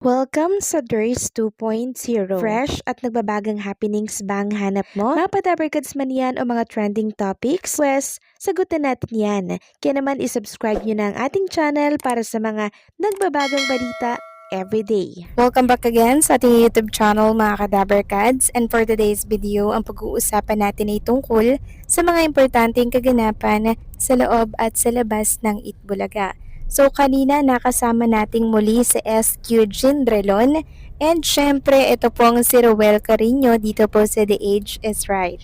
Welcome sa Durs 2.0. Fresh at nagbabagang happenings ba ang hanap mo? Mga padabarkads man yan o mga trending topics? Pwes, sagutin natin yan. Kaya naman isubscribe nyo na ang ating channel para sa mga nagbabagang balita everyday. Welcome back again sa ating YouTube channel mga kadabarkads, and for today's video, ang pag-uusapan natin ay tungkol sa mga importanteng kaganapan sa loob at sa labas ng Itbulaga. So kanina nakasama nating muli si SQ Jindrelon, and syempre ito pong si Roel Carino dito po sa The Age is Right.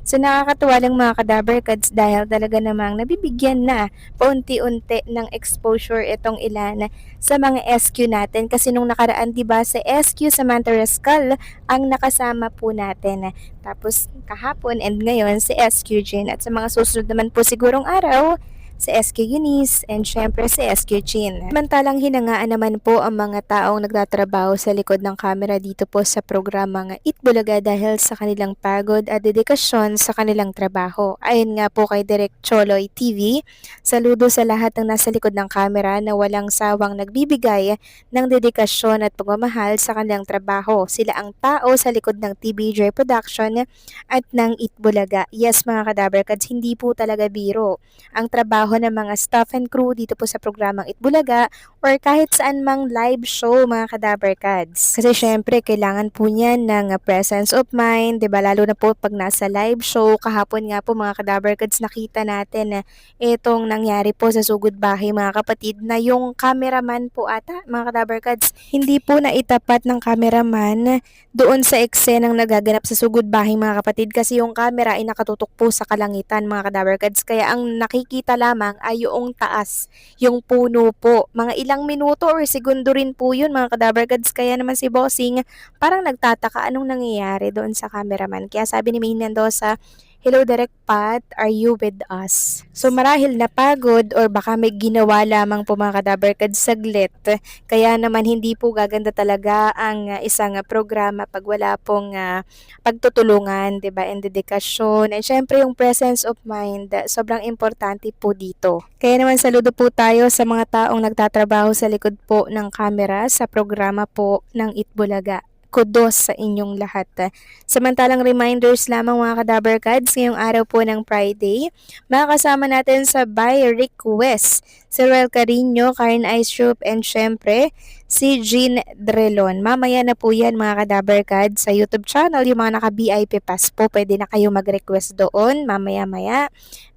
So nakakatuwa lang mga kadabarkads dahil talaga namang nabibigyan na paunti-unti ng exposure itong ilan sa mga SQ natin, kasi nung nakaraan 'di ba sa SQ Samantha Rascal ang nakasama po natin. Tapos kahapon and ngayon si SQ Jin, at sa mga susunod naman po sigurong araw si SQ Eunice, and syempre si SQ Chin. Samantalang hinangaan naman po ang mga taong nagtatrabaho sa likod ng kamera dito po sa programang Itbulaga dahil sa kanilang pagod at dedikasyon sa kanilang trabaho. Ayon nga po kay Direk Choloy TV, saludo sa lahat ng nasa likod ng kamera na walang sawang nagbibigay ng dedikasyon at pagmamahal sa kanilang trabaho. Sila ang tao sa likod ng TBJ Production at ng Itbulaga. Yes mga kadabarkads, hindi po talaga biro ang trabaho ng mga staff and crew dito po sa programang Itbulaga or kahit saan mang live show mga kadabarkads. Kasi syempre kailangan po niyan ng presence of mind, 'di ba? Lalo na po pag nasa live show. Kahapon nga po mga kadabarkads, nakita natin na itong nangyari po sa Sugod Bahay mga kapatid, na yung cameraman po ata mga kadabarkads, hindi po naitapat ng cameraman doon sa eksenang nagaganap sa Sugod Bahay mga kapatid, kasi yung camera ay nakatutok po sa kalangitan mga kadabarkads, kaya ang nakikita lamang ay yung taas, yung puno po. Mga ilang minuto or segundo rin po yun mga kadabarkads, kaya naman si Bossing parang nagtataka anong nangyayari doon sa cameraman. Kaya sabi ni Maine Mendoza, "Hello Direk Pat, are you with us?" So marahil napagod or baka may ginawa lamang po mga kadabarkads saglit. Kaya naman hindi po gaganda talaga ang isang programa pag wala pong pagtutulungan, 'di ba? And dedikasyon. And syempre yung presence of mind, sobrang importante po dito. Kaya naman saludo po tayo sa mga taong nagtatrabaho sa likod po ng camera sa programa po ng Itbulaga. Kudos sa inyong lahat. Samantalang reminders lamang mga kadabarkads, ngayong araw po ng Friday, makakasama natin sa by request si Roel Carino, Karen Ice Soup, and syempre si Jean Drelon. Mamaya na po yan mga kadabarkads sa YouTube channel. Yung mga naka-VIP pass po, pwede na kayo mag-request doon mamaya-maya.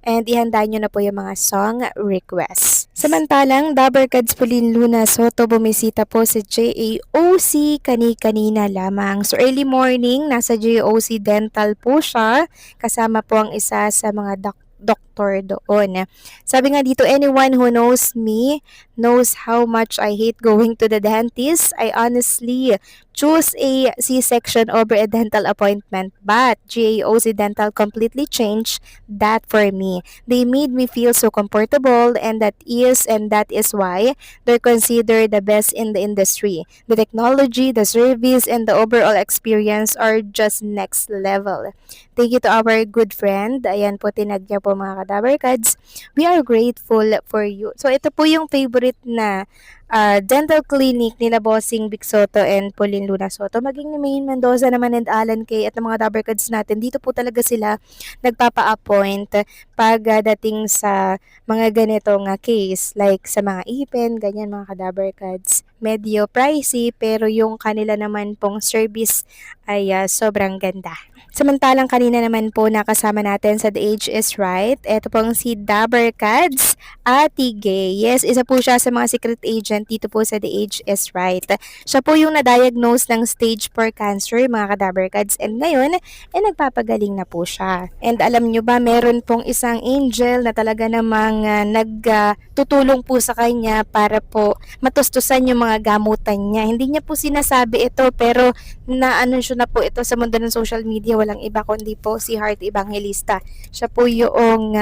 And ihanda nyo na po yung mga song requests. Samantalang, Dabarkads Pauline Luna Soto, bumisita po sa JAOC kani-kanina lamang. So early morning, nasa JAOC Dental po siya. Kasama po ang isa sa mga doktor doon. Sabi nga dito, anyone who knows me knows how much I hate going to the dentist. I honestly choose a C-section over a dental appointment, but JAOC Dental completely changed that for me. They made me feel so comfortable, and that is why they're considered the best in the industry. The technology, the service, and the overall experience are just next level. Thank you to our good friend. Ayan po, tinag niya po mga kadabarkads. We are grateful for you. So ito po yung favorite na dental clinic nila Bossing Vic Soto and Pauline Luna Soto, maging ni Maine Mendoza naman and Alan Kay at ng mga dabarkads natin. Dito po talaga sila nagpapa-appoint pag dating sa mga ganitong case, like sa mga ipin, ganyan mga kadabarkads. Medyo pricey pero yung kanila naman pong service ay sobrang ganda. Samantalang kanina naman po nakasama natin sa The Age is Right, ito pong si Dabarkads Ate Gay. Yes, isa po siya sa mga secret agent dito po sa The Age is Right. Siya po yung na-diagnose ng stage 4 cancer mga kadabarkads, and ngayon nagpapagaling na po siya. And alam nyo ba, meron pong isang angel na talaga namang nagtutulong po sa kanya para po matustusan yung mga gamutan niya. Hindi niya po sinasabi ito pero na-anunsyo na po ito sa mundo ng social media. Walang iba kundi po si Heart Evangelista. Siya po yung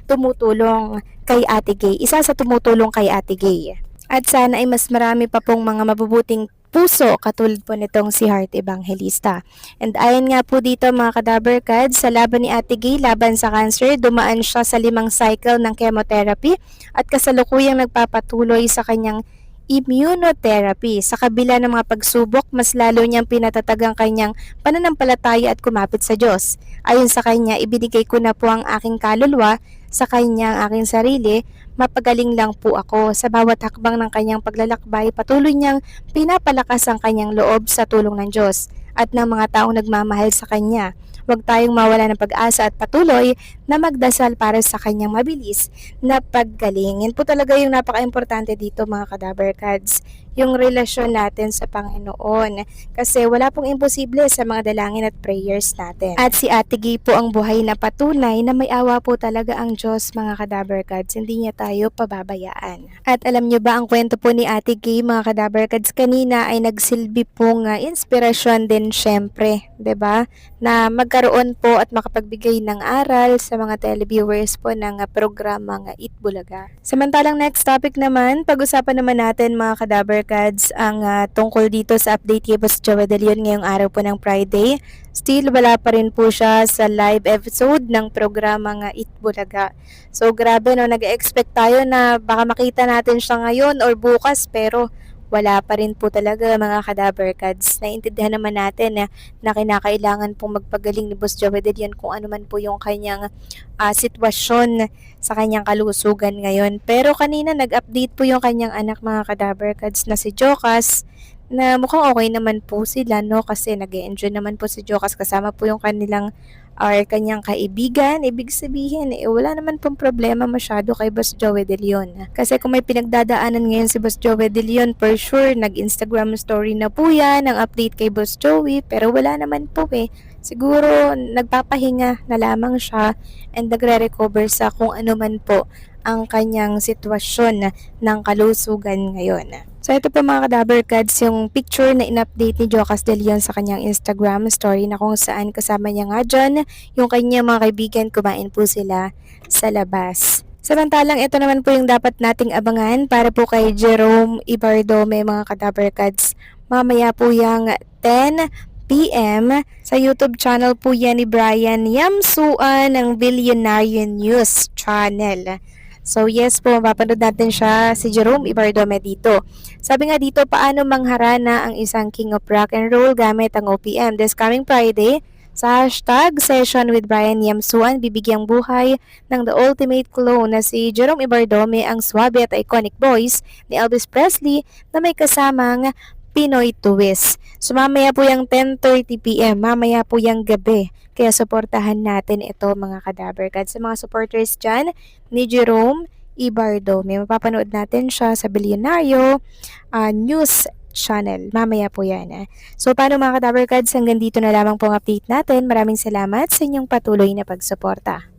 tumutulong kay Ate Gay. Isa sa tumutulong kay Ate Gay. At sana ay mas marami pa pong mga mabubuting puso katulad po nitong si Heart Evangelista. And ayon nga po dito mga kadabarkads, sa laban ni Ate Gay laban sa cancer, dumaan siya sa 5 cycle ng chemotherapy at kasalukuyang nagpapatuloy sa kanyang immunotherapy. Sa kabila ng mga pagsubok, mas lalo niyang pinatatag ang kanyang pananampalataya at kumapit sa Diyos. Ayon sa kanya, ibinigay ko na po ang aking kaluluwa sa kanyang aking sarili, mapagaling lang po ako. Sa bawat hakbang ng kanyang paglalakbay, patuloy niyang pinapalakas ang kanyang loob sa tulong ng Diyos at ng mga taong nagmamahal sa kanya. Huwag tayong mawala ng pag-asa at patuloy na magdasal para sa kanyang mabilis na paggaling. Yan po talaga yung napaka-importante dito mga Kadaver Cards, yung relasyon natin sa Panginoon. Kasi wala pong imposible sa mga dalangin at prayers natin. At si Ate Gay po ang buhay na patunay na may awa po talaga ang Diyos mga Kadaver Cards. Hindi niya tayo pababayaan. At alam niyo ba ang kwento po ni Ate Gay mga Kadaver Cards kanina ay nagsilbi pong inspirasyon din syempre, 'di ba? Na magkaroon po at makapagbigay ng aral sa mga televiewers po ng programang Itbulaga. Samantalang next topic naman, pag-usapan naman natin mga Kadaver Cards ang tungkol dito sa update kay Boss Joey De Leon ngayong araw po ng Friday. Still wala pa rin po siya sa live episode ng programang Itbulaga. So grabe no, nag-expect tayo na baka makita natin siya ngayon or bukas pero wala pa rin po talaga mga Kadaver Cards. Naintindihan naman natin na kinakailangan pong magpagaling ni Boss Joey De Leon kung ano man po yung kanyang sitwasyon sa kanyang kalusugan ngayon. Pero kanina nag-update po yung kanyang anak mga Kadaver Cards na si Jocas na mukhang okay naman po sila no kasi nag-enjoy naman po si Jocas kasama po yung kanyang kaibigan. Ibig sabihin, wala naman pong problema masyado kay Boss Joey De Leon. Kasi kung may pinagdadaanan ngayon si Boss Joey De Leon, for sure, nag-Instagram story na po yan, ang update kay Boss Joey, pero wala naman po Siguro, nagpapahinga na lamang siya and nagre-recover sa kung ano man po ang kanyang sitwasyon ng kalusugan ngayon. So ito po mga Kadaver Cards, yung picture na in-update ni Jocas De Leon sa kanyang Instagram story na kung saan kasama niya nga dyan yung kanyang mga kaibigan, kumain po sila sa labas. Samantalang ito naman po yung dapat nating abangan para po kay Jerome Ibardome mga Kadaver Cards. Mamaya po yung 10 PM sa YouTube channel po yan ni Brian Yamsuan ng Billionaire News Channel. So yes po, mapapanood natin siya, si Jerome Ibardome dito. Sabi nga dito, paano mangharana ang isang King of Rock and Roll gamit ang OPM. This coming Friday, sa hashtag Session with Brian Yamsuan, bibigyang buhay ng The Ultimate Clone na si Jerome Ibardome, ang swabe at iconic voice ni Elvis Presley na may kasamang Pinoy twist. So mamaya po yung 10:30 PM, mamaya po yung gabi. Kaya suportahan natin ito mga Kadaver Cards. Sa mga supporters dyan ni Jerome Ibardome, mapapanood natin siya sa Billionaire News Channel. Mamaya po yan. So paano mga Kadaver Cards, hanggang dito na lamang pong update natin. Maraming salamat sa inyong patuloy na pagsuporta.